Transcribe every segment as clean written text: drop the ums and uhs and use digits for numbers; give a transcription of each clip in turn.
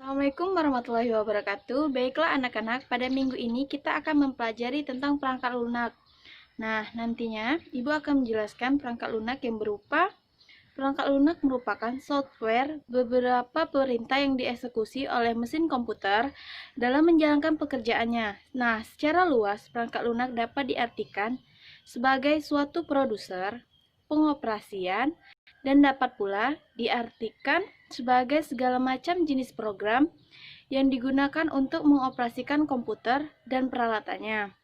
Assalamualaikum warahmatullahi wabarakatuh. Baiklah anak-anak, pada minggu ini kita akan mempelajari tentang perangkat lunak. Nah, nantinya Ibu akan menjelaskan perangkat lunak yang berupa perangkat lunak merupakan software beberapa perintah yang dieksekusi oleh mesin komputer dalam menjalankan pekerjaannya. Nah, secara luas perangkat lunak dapat diartikan sebagai suatu produser, pengoperasian, dan dapat pula diartikan sebagai segala macam jenis program yang digunakan untuk mengoperasikan komputer dan peralatannya.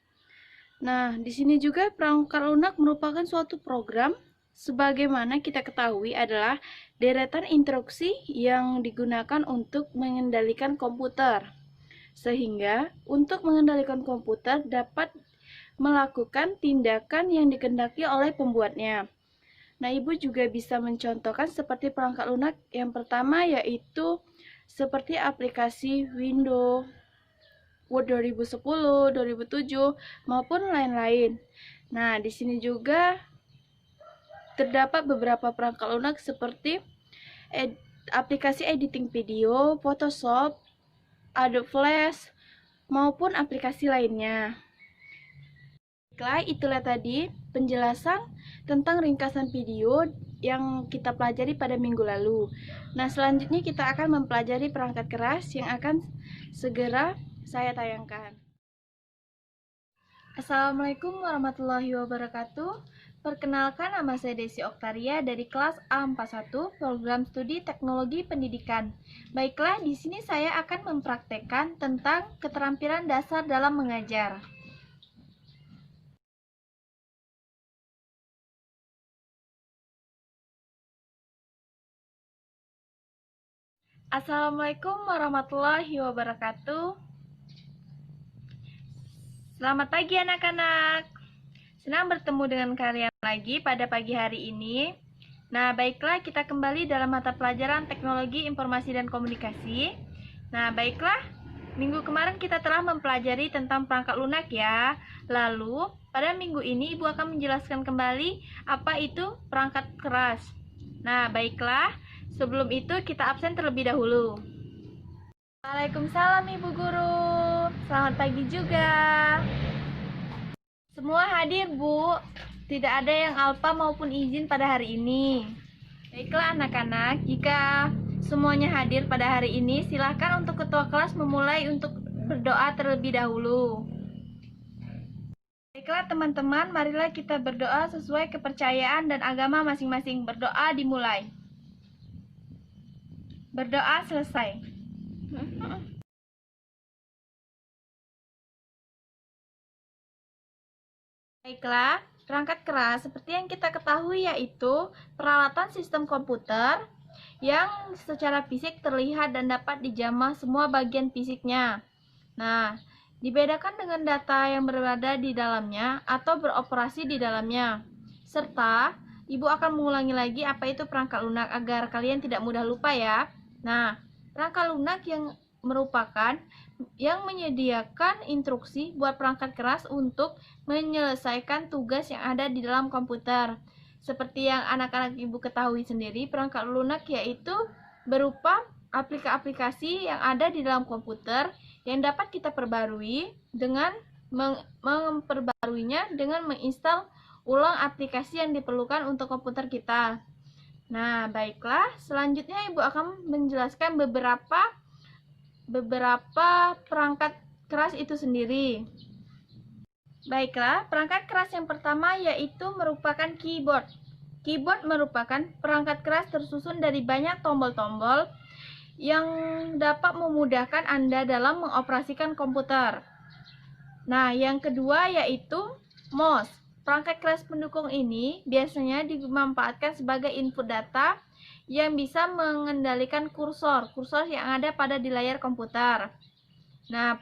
Nah, di sini juga perangkat lunak merupakan suatu program sebagaimana kita ketahui adalah deretan instruksi yang digunakan untuk mengendalikan komputer. Sehingga untuk mengendalikan komputer dapat melakukan tindakan yang dikehendaki oleh pembuatnya. Nah, Ibu juga bisa mencontohkan seperti perangkat lunak yang pertama yaitu seperti aplikasi Windows, Word 2010, 2007, maupun lain-lain. Nah, di sini juga terdapat beberapa perangkat lunak seperti aplikasi editing video, Photoshop, Adobe Flash, maupun aplikasi lainnya. Baiklah, itulah tadi penjelasan tentang ringkasan video yang kita pelajari pada minggu lalu. Nah, selanjutnya kita akan mempelajari perangkat keras yang akan segera saya tayangkan. Assalamualaikum warahmatullahi wabarakatuh. Perkenalkan, nama saya Desi Oktaria dari kelas A41 Program Studi Teknologi Pendidikan. Baiklah, di sini saya akan mempraktekkan tentang keterampilan dasar dalam mengajar. Assalamualaikum warahmatullahi wabarakatuh. Selamat pagi anak-anak. Senang bertemu dengan kalian lagi pada pagi hari ini. Nah, baiklah kita kembali dalam mata pelajaran Teknologi Informasi dan Komunikasi. Nah, baiklah, minggu kemarin kita telah mempelajari tentang perangkat lunak ya. Lalu, pada minggu ini Ibu akan menjelaskan kembali apa itu perangkat keras. Nah, baiklah, sebelum itu kita absen terlebih dahulu. Waalaikumsalam Ibu Guru. Selamat pagi juga. Semua hadir, Bu. Tidak ada yang alpa maupun izin pada hari ini. Baiklah anak-anak, jika semuanya hadir pada hari ini, silakan untuk ketua kelas memulai untuk berdoa terlebih dahulu. Baiklah teman-teman, marilah kita berdoa sesuai kepercayaan dan agama masing-masing. Berdoa dimulai. Berdoa selesai. Baiklah, perangkat keras seperti yang kita ketahui yaitu peralatan sistem komputer yang secara fisik terlihat dan dapat dijamah semua bagian fisiknya. Nah, dibedakan dengan data yang berada di dalamnya atau beroperasi di dalamnya. Serta, Ibu akan mengulangi lagi apa itu perangkat lunak agar kalian tidak mudah lupa ya. Nah, perangkat lunak yang merupakan yang menyediakan instruksi buat perangkat keras untuk menyelesaikan tugas yang ada di dalam komputer. Seperti yang anak-anak Ibu ketahui sendiri, perangkat lunak yaitu berupa aplikasi yang ada di dalam komputer yang dapat kita perbarui dengan memperbaruinya dengan menginstal ulang aplikasi yang diperlukan untuk komputer kita. Nah, baiklah, selanjutnya Ibu akan menjelaskan beberapa perangkat keras itu sendiri. Baiklah, perangkat keras yang pertama yaitu merupakan keyboard. Keyboard merupakan perangkat keras tersusun dari banyak tombol-tombol yang dapat memudahkan Anda dalam mengoperasikan komputer. Nah, yang kedua yaitu mouse. Perangkat keras pendukung ini biasanya dimanfaatkan sebagai input data yang bisa mengendalikan kursor yang ada pada di layar komputer. Nah,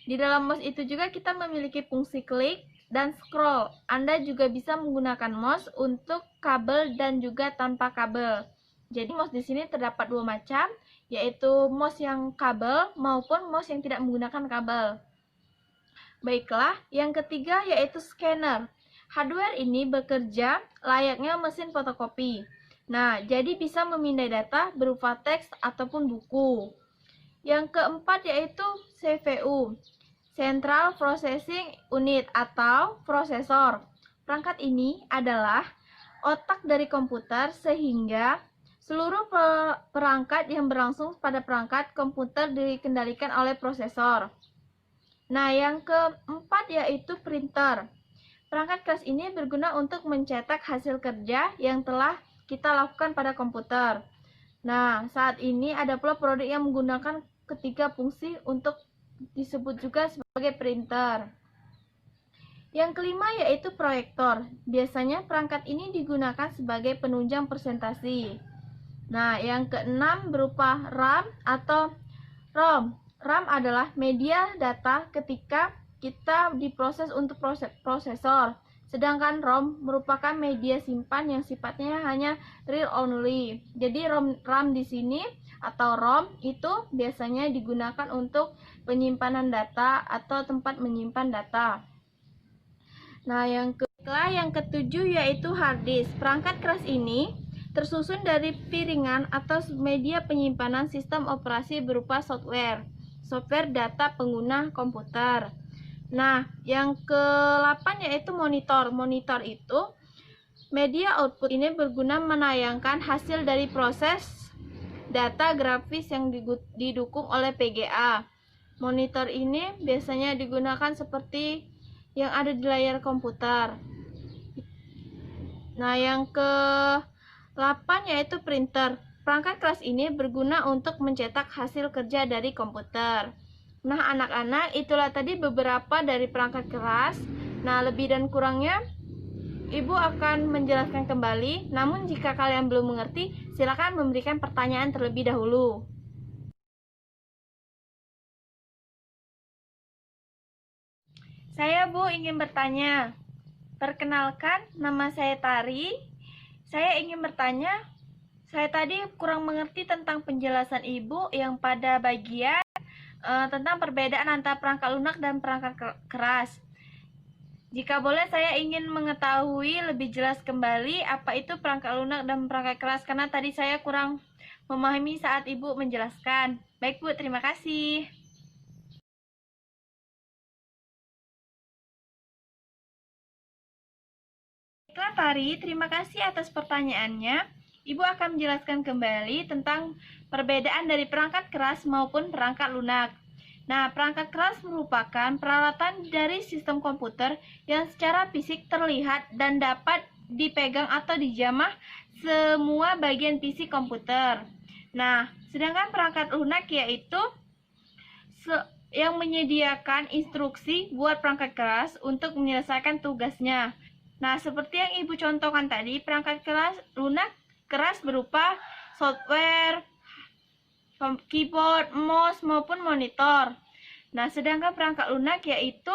di dalam mouse itu juga kita memiliki fungsi klik dan scroll. Anda juga bisa menggunakan mouse untuk kabel dan juga tanpa kabel. Jadi mouse di sini terdapat dua macam, yaitu mouse yang kabel maupun mouse yang tidak menggunakan kabel. Baiklah, yang ketiga yaitu scanner. Hardware ini bekerja layaknya mesin fotokopi. Nah, jadi bisa memindai data berupa teks ataupun buku. Yang keempat yaitu CPU, Central Processing Unit atau prosesor. Perangkat ini adalah otak dari komputer sehingga seluruh perangkat yang berlangsung pada perangkat komputer dikendalikan oleh prosesor. Nah, yang keempat yaitu printer. Perangkat keras ini berguna untuk mencetak hasil kerja yang telah kita lakukan pada komputer. Nah, saat ini ada pula produk yang menggunakan ketiga fungsi untuk disebut juga sebagai printer. Yang kelima yaitu proyektor. Biasanya perangkat ini digunakan sebagai penunjang presentasi. Nah, yang keenam berupa RAM atau ROM. RAM adalah media data ketika kita diproses untuk prosesor. Sedangkan ROM merupakan media simpan yang sifatnya hanya read only. Jadi RAM di sini atau ROM itu biasanya digunakan untuk penyimpanan data atau tempat menyimpan data. Nah, yang ketujuh yaitu hard disk. Perangkat keras ini tersusun dari piringan atau media penyimpanan sistem operasi berupa software data pengguna komputer. Nah, yang ke-8 yaitu monitor. Monitor itu media output ini berguna menayangkan hasil dari proses data grafis yang didukung oleh PGA. Monitor ini biasanya digunakan seperti yang ada di layar komputer. Nah, yang ke-8 yaitu printer. Perangkat keras ini berguna untuk mencetak hasil kerja dari komputer. Nah, anak-anak, itulah tadi beberapa dari perangkat keras. Nah, lebih dan kurangnya Ibu akan menjelaskan kembali. Namun jika kalian belum mengerti, silakan memberikan pertanyaan terlebih dahulu. Saya, Bu, ingin bertanya. Perkenalkan, nama saya Tari. Saya ingin bertanya, saya tadi kurang mengerti tentang penjelasan Ibu yang pada bagian tentang perbedaan antara perangkat lunak dan perangkat keras. Jika boleh, saya ingin mengetahui lebih jelas kembali apa itu perangkat lunak dan perangkat keras, karena tadi saya kurang memahami saat Ibu menjelaskan. Baik, Bu, terima kasih. Baiklah, Tari, terima kasih atas pertanyaannya. Ibu akan menjelaskan kembali tentang perbedaan dari perangkat keras maupun perangkat lunak. Nah, perangkat keras merupakan peralatan dari sistem komputer yang secara fisik terlihat dan dapat dipegang atau dijamah semua bagian fisik komputer. Nah, sedangkan perangkat lunak yaitu yang menyediakan instruksi buat perangkat keras untuk menyelesaikan tugasnya. Nah, seperti yang Ibu contohkan tadi, perangkat lunak keras berupa software, keyboard, mouse, maupun monitor. Nah, sedangkan perangkat lunak yaitu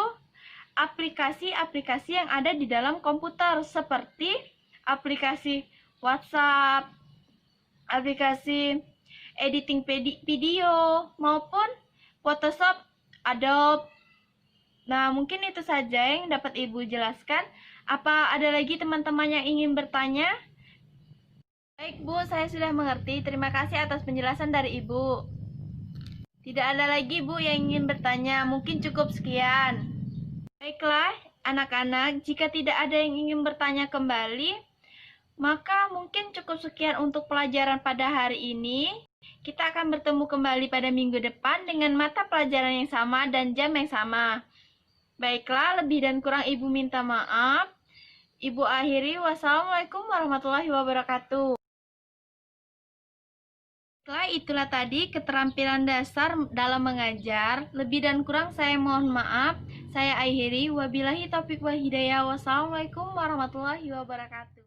aplikasi-aplikasi yang ada di dalam komputer seperti aplikasi WhatsApp, aplikasi editing video, maupun Photoshop, Adobe. Nah, mungkin itu saja yang dapat Ibu jelaskan. Apa ada lagi teman-teman yang ingin bertanya? Baik, Bu, saya sudah mengerti. Terima kasih atas penjelasan dari Ibu. Tidak ada lagi, Bu, yang ingin bertanya. Mungkin cukup sekian. Baiklah, anak-anak, jika tidak ada yang ingin bertanya kembali, maka mungkin cukup sekian untuk pelajaran pada hari ini. Kita akan bertemu kembali pada minggu depan dengan mata pelajaran yang sama dan jam yang sama. Baiklah, lebih dan kurang Ibu minta maaf. Ibu akhiri, wassalamualaikum warahmatullahi wabarakatuh. Baiklah, itulah tadi keterampilan dasar dalam mengajar. Lebih dan kurang saya mohon maaf. Saya akhiri, wabillahi taufiq wal hidayah. Wassalamualaikum warahmatullahi wabarakatuh.